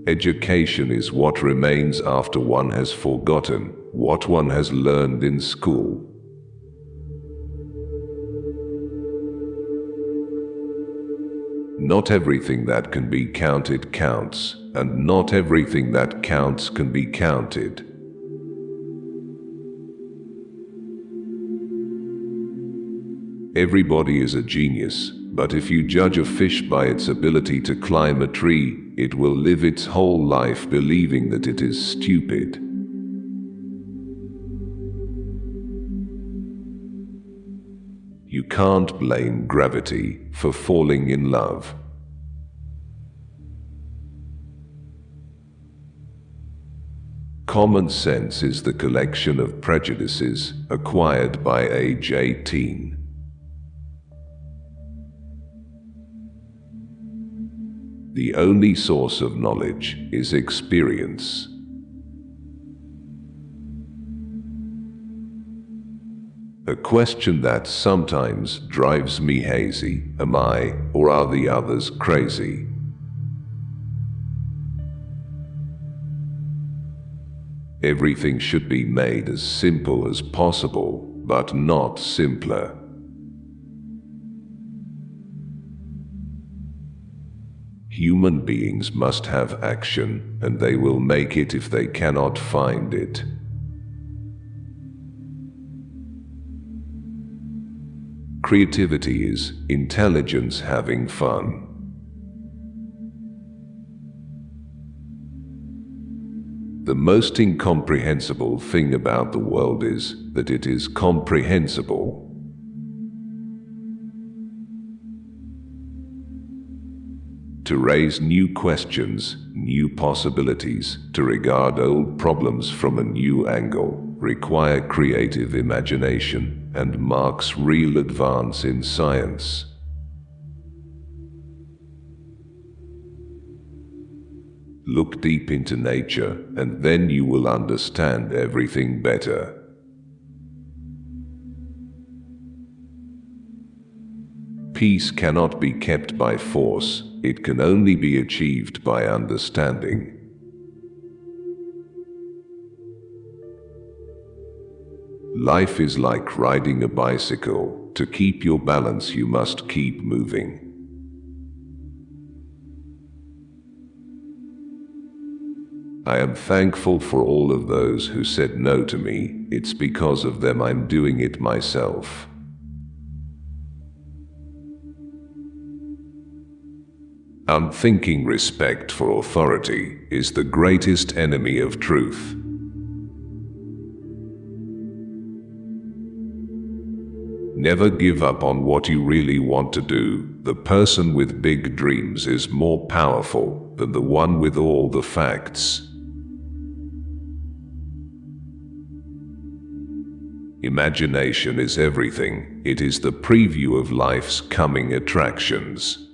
Education is what remains after one has forgotten what one has learned in school. Not everything that can be counted counts, and not everything that counts can be counted. Everybody is a genius, but if you judge a fish by its ability to climb a tree, it will live its whole life believing that it is stupid. You can't blame gravity for falling in love. Common sense is the collection of prejudices acquired by age 18. The only source of knowledge is experience. A question that sometimes drives me hazy: am I, or are the others, crazy? Everything should be made as simple as possible, but not simpler. Human beings must have action, and they will make it if they cannot find it. Creativity is intelligence having fun. The most incomprehensible thing about the world is that it is comprehensible. To raise new questions, new possibilities, to regard old problems from a new angle, require creative imagination and marks real advance in science. Look deep into nature, and then you will understand everything better. Peace cannot be kept by force, it can only be achieved by understanding. Life is like riding a bicycle. To keep your balance, you must keep moving. I am thankful for all of those who said no to me. It's because of them I'm doing it myself. Unthinking respect for authority is the greatest enemy of truth. Never give up on what you really want to do. The person with big dreams is more powerful than the one with all the facts. Imagination is everything. It is the preview of life's coming attractions.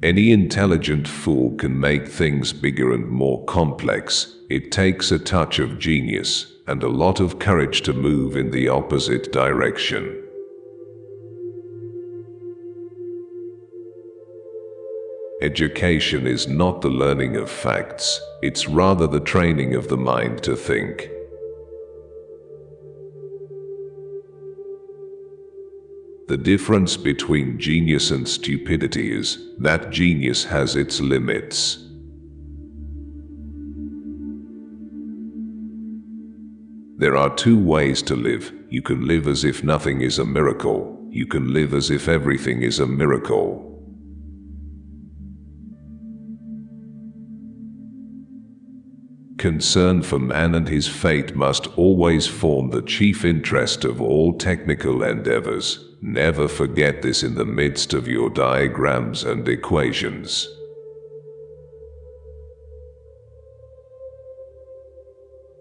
Any intelligent fool can make things bigger and more complex. It takes a touch of genius and a lot of courage to move in the opposite direction. Education is not the learning of facts, it's rather the training of the mind to think. The difference between genius and stupidity is that genius has its limits. There are two ways to live. You can live as if nothing is a miracle. You can live as if everything is a miracle. Concern for man and his fate must always form the chief interest of all technical endeavors. Never forget this in the midst of your diagrams and equations.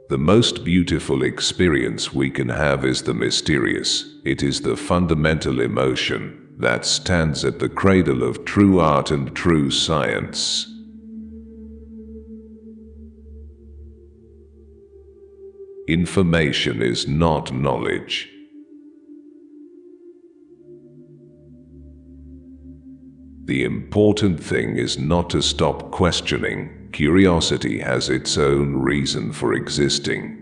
The most beautiful experience we can have is the mysterious. It is the fundamental emotion that stands at the cradle of true art and true science. Information is not knowledge. The important thing is not to stop questioning. Curiosity has its own reason for existing.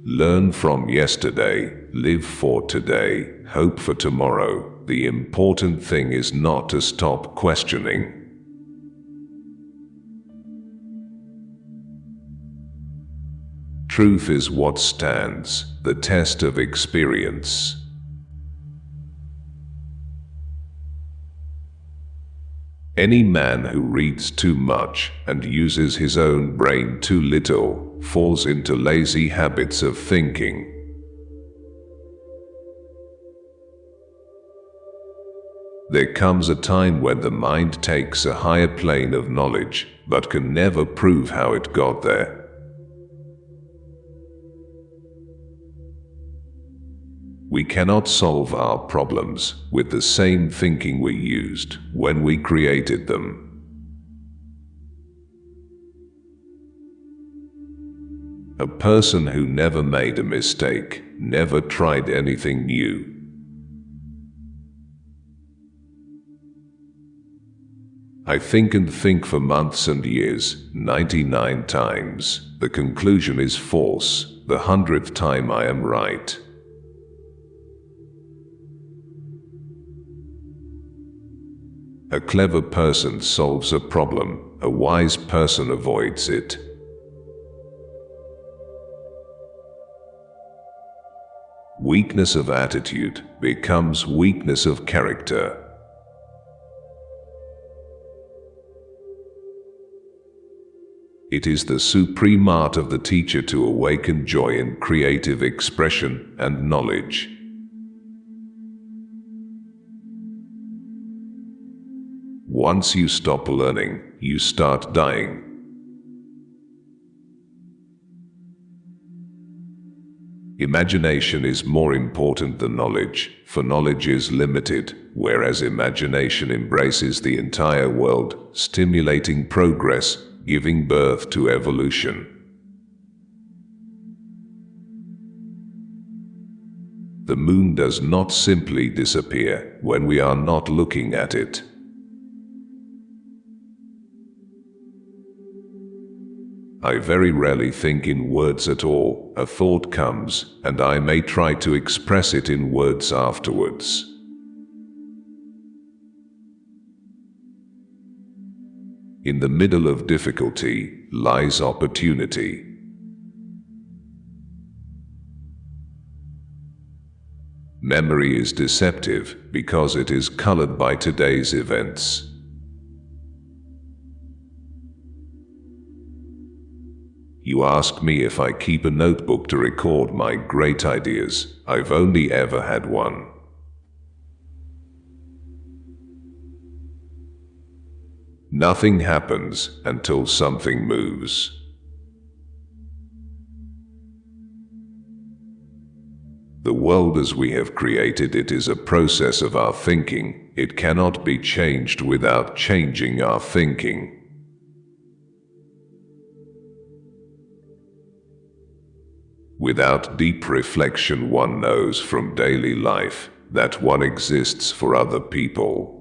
Learn from yesterday, live for today, hope for tomorrow. The important thing is not to stop questioning. Truth is what stands the test of experience. Any man who reads too much and uses his own brain too little falls into lazy habits of thinking. There comes a time when the mind takes a higher plane of knowledge, but can never prove how it got there. We cannot solve our problems with the same thinking we used when we created them. A person who never made a mistake never tried anything new. I think and think for months and years, 99 times. The conclusion is false. The 100th time I am right. A clever person solves a problem, a wise person avoids it. Weakness of attitude becomes weakness of character. It is the supreme art of the teacher to awaken joy in creative expression and knowledge. Once you stop learning, you start dying. Imagination is more important than knowledge, for knowledge is limited, whereas imagination embraces the entire world, stimulating progress, giving birth to evolution. The moon does not simply disappear when we are not looking at it. I very rarely think in words at all. A thought comes, and I may try to express it in words afterwards. In the middle of difficulty lies opportunity. Memory is deceptive because it is colored by today's events. You ask me if I keep a notebook to record my great ideas. I've only ever had one. Nothing happens until something moves. The world as we have created it is a process of our thinking. It cannot be changed without changing our thinking. Without deep reflection, one knows from daily life that one exists for other people.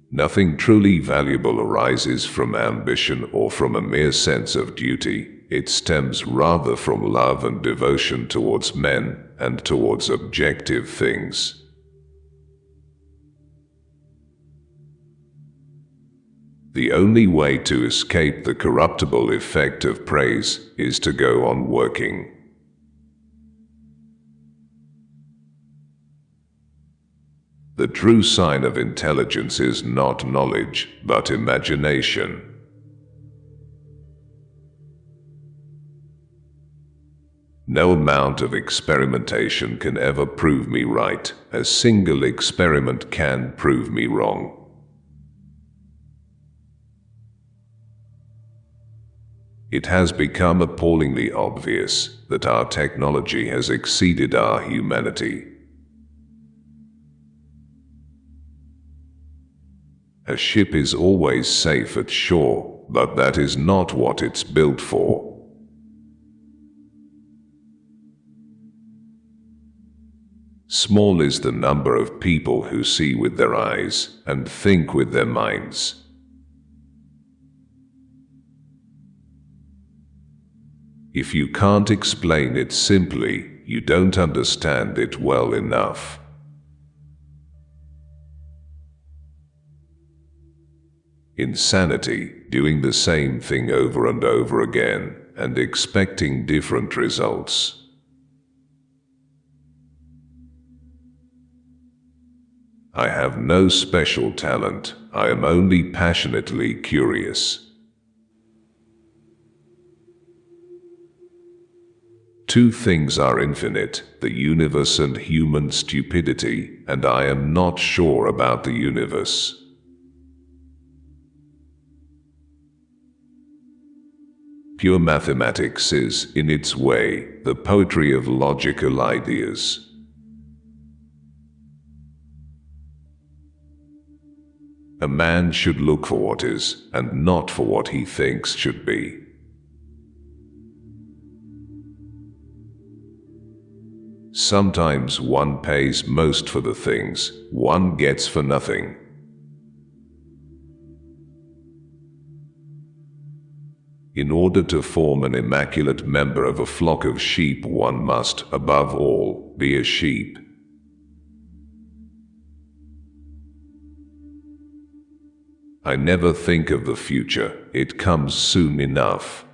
Nothing truly valuable arises from ambition or from a mere sense of duty. It stems rather from love and devotion towards men and towards objective things. The only way to escape the corruptible effect of praise is to go on working. The true sign of intelligence is not knowledge, but imagination. No amount of experimentation can ever prove me right. A single experiment can prove me wrong. It has become appallingly obvious that our technology has exceeded our humanity. A ship is always safe at shore, but that is not what it's built for. Small is the number of people who see with their eyes and think with their minds. If you can't explain it simply, you don't understand it well enough. Insanity, doing the same thing over and over again and expecting different results. I have no special talent, I am only passionately curious. Two things are infinite, the universe and human stupidity, and I am not sure about the universe. Pure mathematics is, in its way, the poetry of logical ideas. A man should look for what is, and not for what he thinks should be. Sometimes one pays most for the things one gets for nothing. In order to form an immaculate member of a flock of sheep, one must, above all, be a sheep. I never think of the future, it comes soon enough.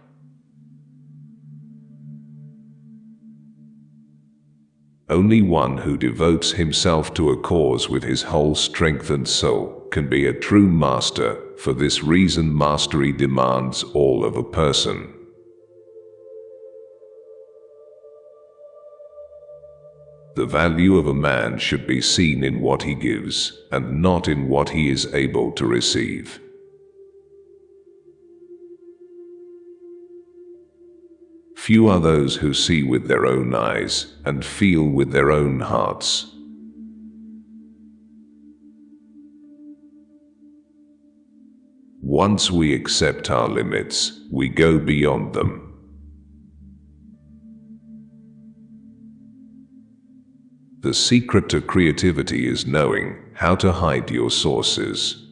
Only one who devotes himself to a cause with his whole strength and soul can be a true master. For this reason, mastery demands all of a person. The value of a man should be seen in what he gives, and not in what he is able to receive. Few are those who see with their own eyes and feel with their own hearts. Once we accept our limits, we go beyond them. The secret to creativity is knowing how to hide your sources.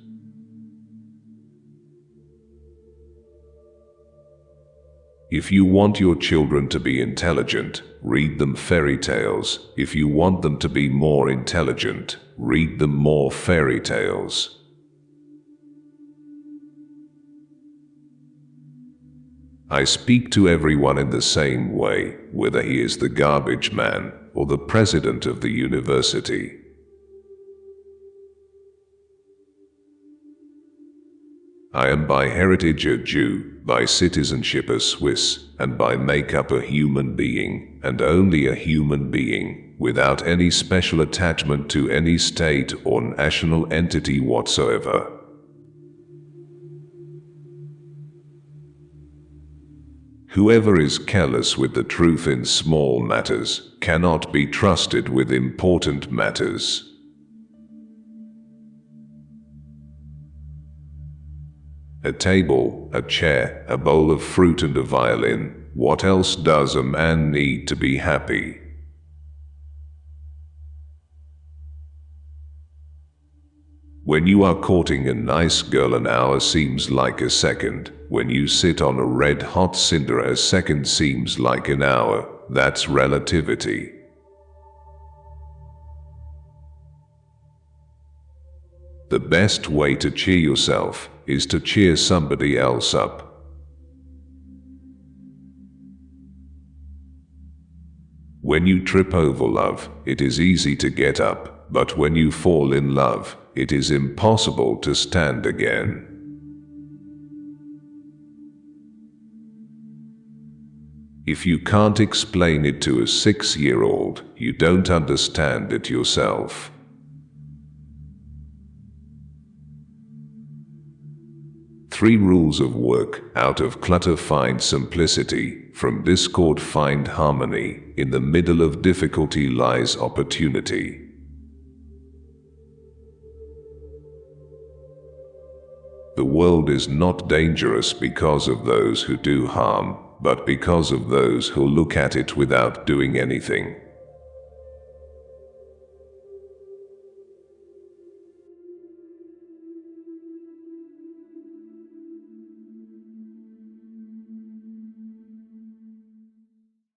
If you want your children to be intelligent, read them fairy tales. If you want them to be more intelligent, read them more fairy tales. I speak to everyone in the same way, whether he is the garbage man or the president of the university. I am by heritage a Jew, by citizenship a Swiss, and by makeup a human being, and only a human being, without any special attachment to any state or national entity whatsoever. Whoever is careless with the truth in small matters cannot be trusted with important matters. A table, a chair, a bowl of fruit and a violin. What else does a man need to be happy? When you are courting a nice girl, an hour seems like a second. When you sit on a red-hot cinder, a second seems like an hour. That's relativity. The best way to cheer yourself is to cheer somebody else up. When you trip over love, it is easy to get up, but when you fall in love, it is impossible to stand again. If you can't explain it to a 6-year-old, you don't understand it yourself. Three rules of work: out of clutter find simplicity, from discord find harmony, in the middle of difficulty lies opportunity. The world is not dangerous because of those who do harm, but because of those who look at it without doing anything.